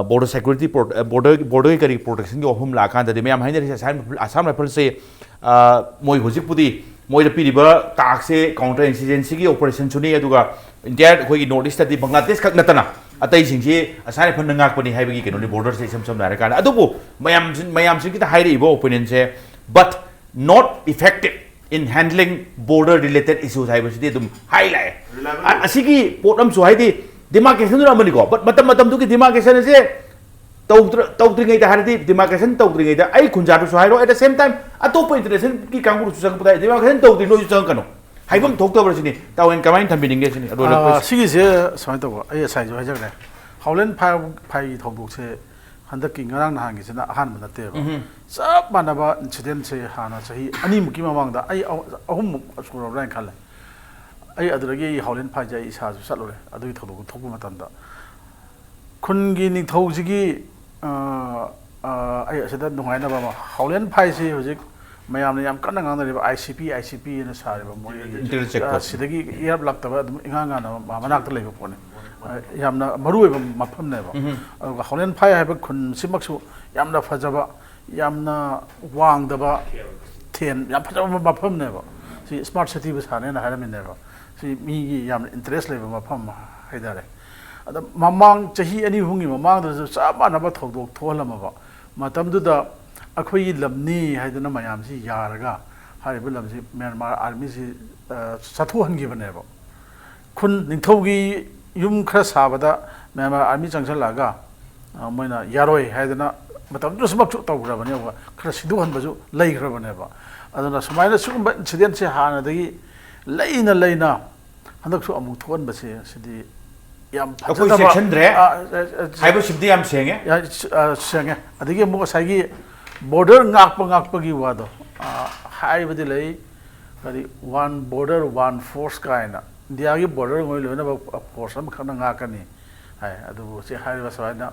border security border kari protection gi ohum la kan da me am haine assam rifle se moi hojik pudi moi da piriba tak se counter insurgency gi operation chuni aduga india khoi gi northeast di bangladesh khak natana atai singji asai rifle ngak pani haibagi keno ni border se sam da kan adubu mayam sing ki da haire ibo opinion se but not effective in handling border related issues haibasi dum highlight asigi potam so haidi demarcation na mani ko but matam tu ki demarcation se tawtringai da harati demarcation tawtringai da ai khunja to so hairo at the same time atop international ki kanguru su sang putai demarcation tawtri no su sang kano haibam thok to bra sini tawen kamain thambi ninge sini
sigi se samai to ai sai jo hajar ne Howland Pai Togbook Handaki Ngarang Hangisina Hanman at Table. Sub Manaba incident say Hana say any Mukima among the Ahum of Rank Kale. I adragi Howland Pai is has salary, I do it to Tokumatanda. Kungi Tozigi I said that no I never Howland Pai say Mayam Kanang on the ICP in a side of Sidagi, you have locked about Ingana, Manak live upon it. Yamna Maru Mapam never. Howland Pai have a Kunsimaxu, Yamna Fajaba, Yamna Wang daba 10, Yapam Mapam never. See, smart city was Hanan, I never. See, me Yam interest level Mapam Haidare. The Mamang Chahi any Hungi Mamang, there's a Saban about Tolamava. Matam to the Akui Lamni Haidana Mayamsi Yaraga, Haribulamsi, Myanmar army Satuan given ever. Kun Nintogi Yum Krasabada, Myanmar army junction laga, Mona Yaroi Haidana, but I'm just about to talk Ravaneva, Krasiduan Bazu, Lake Ravaneva. I don't know, so my incident Hana, the Lena, and the two Amutuan Basi, the Yam
Sharatchandra I was the am saying it.
I think more Sagi border Nakpagi Wado. High with delay, one border, one force kind. The Agi border will never for some kind of Nakani. I do say high was right now.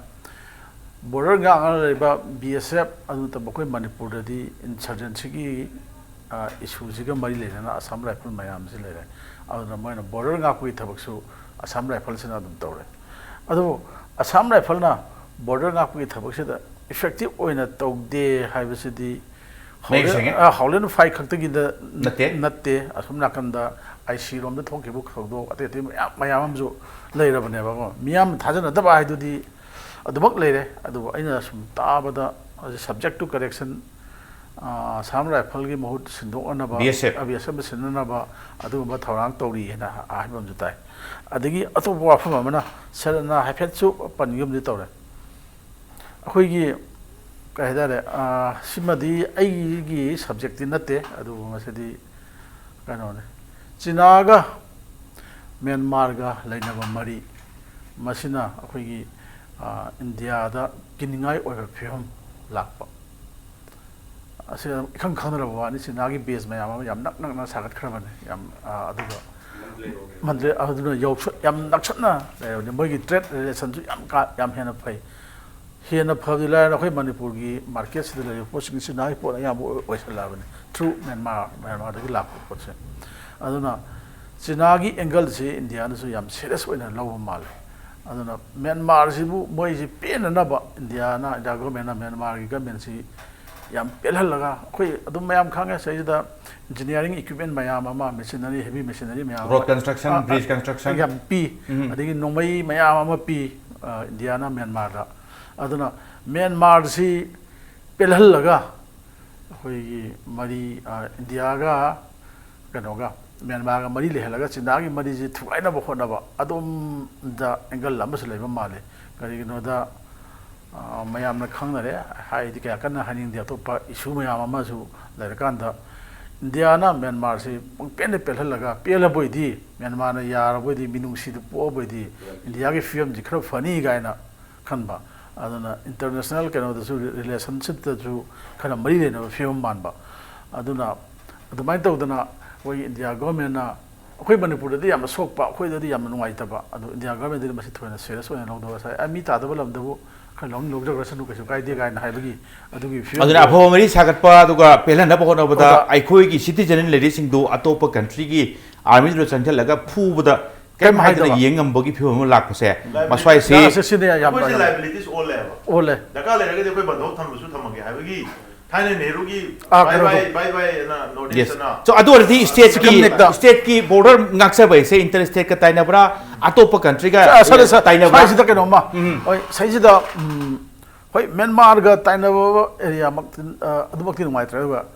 Border Ganga BSF and the Bokwe Manipur, the insurgency issues, Maryland, and Assam Rifle Mayam Zilla. I was a minor border Nakwi Tabaksu. Assam rifles in Adam Tore. Although Assam rifle na border up with Tabakshida, effective in a dog day, high city, Howland fight in the Nate, Assam Nakanda, I see on the talkie book of my arms later of never. Miam Tajan at the I do the book later, I do some Tabada as a subject to correction. Some rifle mode Sindoanaba, Aviasam Sinanaba, Aduma Tarang Tori, and I have the time. Adigi Athouba from Amana, Serena, Hapetsu, Panium the Torre. Huigi Kaidare, Simadi, Aigi, subject in Nate, Adu Masadi Canone. Chinaga, Myanmarga, Lainava Mari, Masina, Huigi, India, the Kiningai or Film, Lapa. I said, I can't count of one, it's in Nagi base, Mayam, not Sagat Kraman, Yam Aduga. Mandre Aduna Yok Yam Nakshana, the Murgi Threat relation to Yam Hena Pay. Here in the Pavila, Manipurgi, markets, the posting Sinai, Yam West 11, through Myanmar, the Lap. Aduna Sinagi Engelsi, Indiana, so Yam serious in a low mal. Aduna Myanmar Zibu, Moisi, Pin and Naba, Indiana, Dagomena, Myanmar, Gamensi. Yam Pelalaga, Mayam Kanga says the engineering equipment Mayama, machinery, heavy machinery,
road construction, bridge construction,
Yam P. I think Nomai Mayama P. Indiana, Myanmar. Aduna Myanmar si Pelalaga, Mari Indiaga, Ganoga, Myanmar, Mari Helaga, Sinagi, Mari, Tuina Bohonaba, Adum the Engel Lamas Leva Male, Gariganoda. Mayamna Kangare, High the Kakana Haning the Atopa, Ishumaya Mazu, Larkanda, Indiana, Myanmar, Penny Pelalaga, Pela Boidi, Myanmar Yara Bodi, Minusi, the poor Bodi, in the Yagi film, the crop funny Gaina Kanba, Aduna international kind of the relationship to kind of marine of film Manba. Aduna, the mind of the way India government. Manipur, the Yam Sopa, whether the Yaman Waitaba, India government must turn a serious one and all those. I meet other of the long look at the idea and Hibagi. I do give you a
Homeri Sakapa, Pelana over the Ikoiki citizen ladies into Atopa country, Army Roshan Laga, Poo with the Came high the young and buggy people like Pose. Must I say,
liabilities all level.
Ole.
The Kala equipment, no time to Hamagi. Tiny Nerugi, bye,
yes. So, authority state key border Naxa say interstate Tainabra, Atopa country,
Tainaba, says the Myanmar, Tainaba area, Adubakin White River,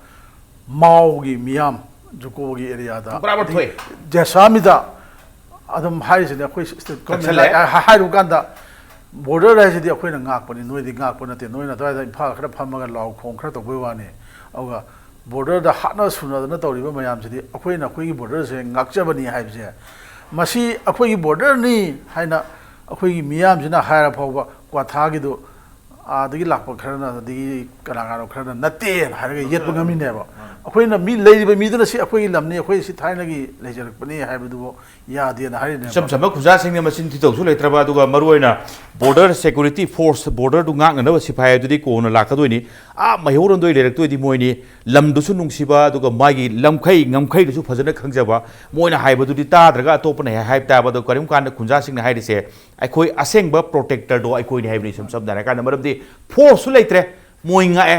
Maugi, Miam, Jukogi area, Jasamida, Adam Highs in the High Uganda. Border as the Aquina Gap, and no the gap on the Noina Park, Pamaga Law, Concrete of Buani. Our border the hotness from another river Mayam City, Aquina Quiggy borders and Nakjabani Hives here. Masi Aqui border ni, Hina ꯑꯩꯈꯣꯏꯒꯤ ꯃꯤꯌꯥꯝꯁꯤꯅ ꯍꯥꯏꯔ ꯐꯥꯎꯕ ꯀ꯭ꯋꯥꯊꯥꯒꯤꯗꯣ ꯑꯥꯗꯒꯤ ꯂꯥꯛꯄ ꯈꯔꯅ ꯑꯗꯒꯤ ꯀꯅꯥ ꯈꯔꯅ ꯅꯠꯇꯦꯅ ꯍꯥꯏꯔꯒ ꯌꯦꯠꯄ ꯉꯝꯃꯤꯅꯦꯕ ꯑꯩꯈꯣꯏꯅ ꯃꯤ ꯂꯩꯔꯤꯕ ꯃꯤꯗꯨꯅ ꯁꯤ ꯑꯩꯈꯣꯏꯒꯤ ꯂꯝꯅꯤ ꯑꯩꯈꯣꯏ ꯁꯤ ꯊꯥꯏꯅꯒꯤ ꯂꯩꯖꯔꯛꯄꯅꯤ ꯍꯥꯏꯕꯗꯨꯕꯨ ꯌꯥꯗꯦꯅ ꯍꯥꯏꯔꯤꯅꯦꯕ
ꯏꯆꯝ ꯆꯝꯕ ꯈꯨꯖꯥꯁꯤꯡꯅ ꯃꯆꯤꯟ ꯊꯤꯗꯧꯁꯨ ꯂꯩꯇ꯭ꯔꯕ ꯑꯗꯨꯒ ꯃꯔꯨꯑꯣꯏꯅ ꯕꯣꯔꯗꯔ ꯁꯦꯀꯨꯔꯤꯇꯤ ꯐꯣꯔꯁ ꯕꯣꯔꯗꯔꯗꯨ ꯉꯥꯛꯅꯅꯕ ꯁꯤꯐꯥꯏ ꯑꯗꯨꯗꯤ ꯀꯣꯟꯅ ꯂꯥꯛꯀꯗꯣꯏꯅꯤ ꯃꯩꯍꯧꯔꯣꯟꯗꯣꯏ ꯂꯩꯔꯛꯇꯣꯏꯗꯤ ꯃꯣꯏꯅꯤ ꯂꯝꯗꯨꯁꯨ ꯅꯨꯡꯁꯤꯕ ꯑꯗꯨꯒ ꯃꯥꯒꯤ ꯉꯝꯈꯩꯗꯨꯁꯨ ꯐꯖꯅ ꯈꯪꯖꯕ ꯃꯣꯏꯅ ꯍꯥꯏꯕꯗꯨꯗꯤ ꯇꯥꯗ꯭ꯔꯒ ꯑꯇꯣꯞꯄꯅ ꯍꯥꯏꯕ ꯇꯥꯕ ꯑꯗꯣ ꯀꯔꯤꯒꯨꯝꯕ ꯀꯥꯟꯗ ꯈꯨꯟꯖꯥꯁꯤꯡꯅ ꯍꯥꯏꯔꯤꯁꯦ ꯑꯩꯈꯣꯏ ꯑꯁꯦꯡꯕ ꯄ꯭ꯔꯣꯇꯦꯛꯇꯔꯗꯣ ꯑꯩꯈꯣꯏꯅꯤ ꯍꯥꯏꯕꯅꯤ ꯏꯁꯝ ꯁꯝꯅ ꯍꯥꯏꯔꯀꯥꯟꯗ ꯃꯔꯝꯗꯤ ꯐꯣꯔꯁꯁꯨ ꯂꯩꯇ꯭ꯔꯦ ꯃꯣꯏ ꯉꯥꯛꯑꯦ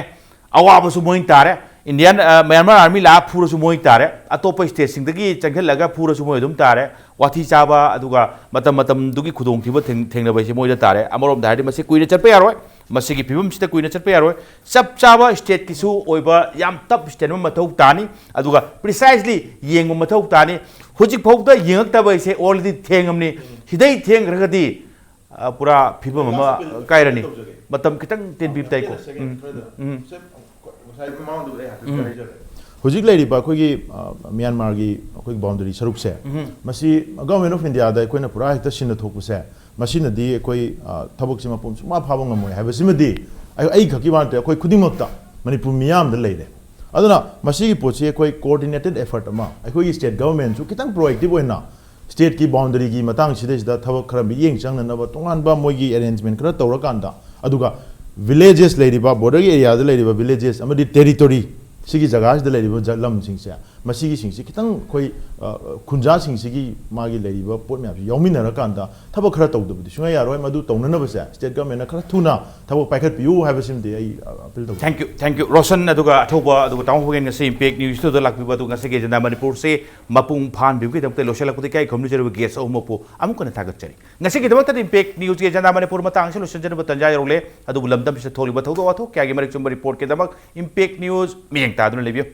ꯑꯋꯥꯕꯁꯨ ꯃꯣꯏ ꯇꯥꯔꯦ ꯏꯟꯗꯤꯌꯥꯟ ꯃ꯭ꯌꯥꯟꯃꯥꯔ आर्मी ला फूरसु मोई तारे अतोप स्टेट सिंगदगी चंखलगा फूरसु मोई दुम तारे वाथी चाबा अदुगा मतम दुगी खुदोंग थिबा थेंगनबैसे मोइदा तारे अमरोम दाहदि मसे कुइना चटपे यारोय मसेगी फिबम सिता कुइना चटपे यारोय सब चाबा स्टेट किसु ओइबा याम टप स्टेट मथौ तानी अदुगा प्रिसाइसली येंग मथौ तानी हुजिक फौदा येंगतबैसे ऑलरेडी थेंगमनी हिदै थेंगरगदी पूरा फिबम अमा कायरनी मतम कितंग तेन बिब ताइको
Hujik lady ba koi Myanmar gi koi boundary sarup se masi government of India da koi na pura hekta sin thok se masi na di koi thabok sima pum ma phaba ngamoi ha basima di ai khaki ban te koi khudimok ta Manipur miyam da leide aduna masi gi pochi koi coordinated effort ama koi state government su kitang proactive oina state ki boundary gi matang sida sida thabok khara mi yeng chang na ba tongan ba moi gi arrangement khara tawra kanda aduga villages ladiba border area da ladiba villages amadi territory sigi jagas da ladiba lam singse masigi singsi kitang koi khunja singsigi magi ladiba pot mya yawmina ra kanda thaba khara tawdu budi sunga yaroi madu tawna na basa state government na khara thuna thaba paikhat piu haiba simde ai appeal taw
thank you Roshan aduga Athouba aduga taung hogen ngase impact news to lakbi ba aduga sege janda Manipur se mapung phan bi ki damte losela kudi kai khomni jeru ges omopu amukona thagak chari ngase ki damta impact news ge janda Manipur matang se Loshan jeru tanja role adu lamdam se tholi ba thodo atho kya ge marik chum report ke damak impact news miyeng ta aduna lebio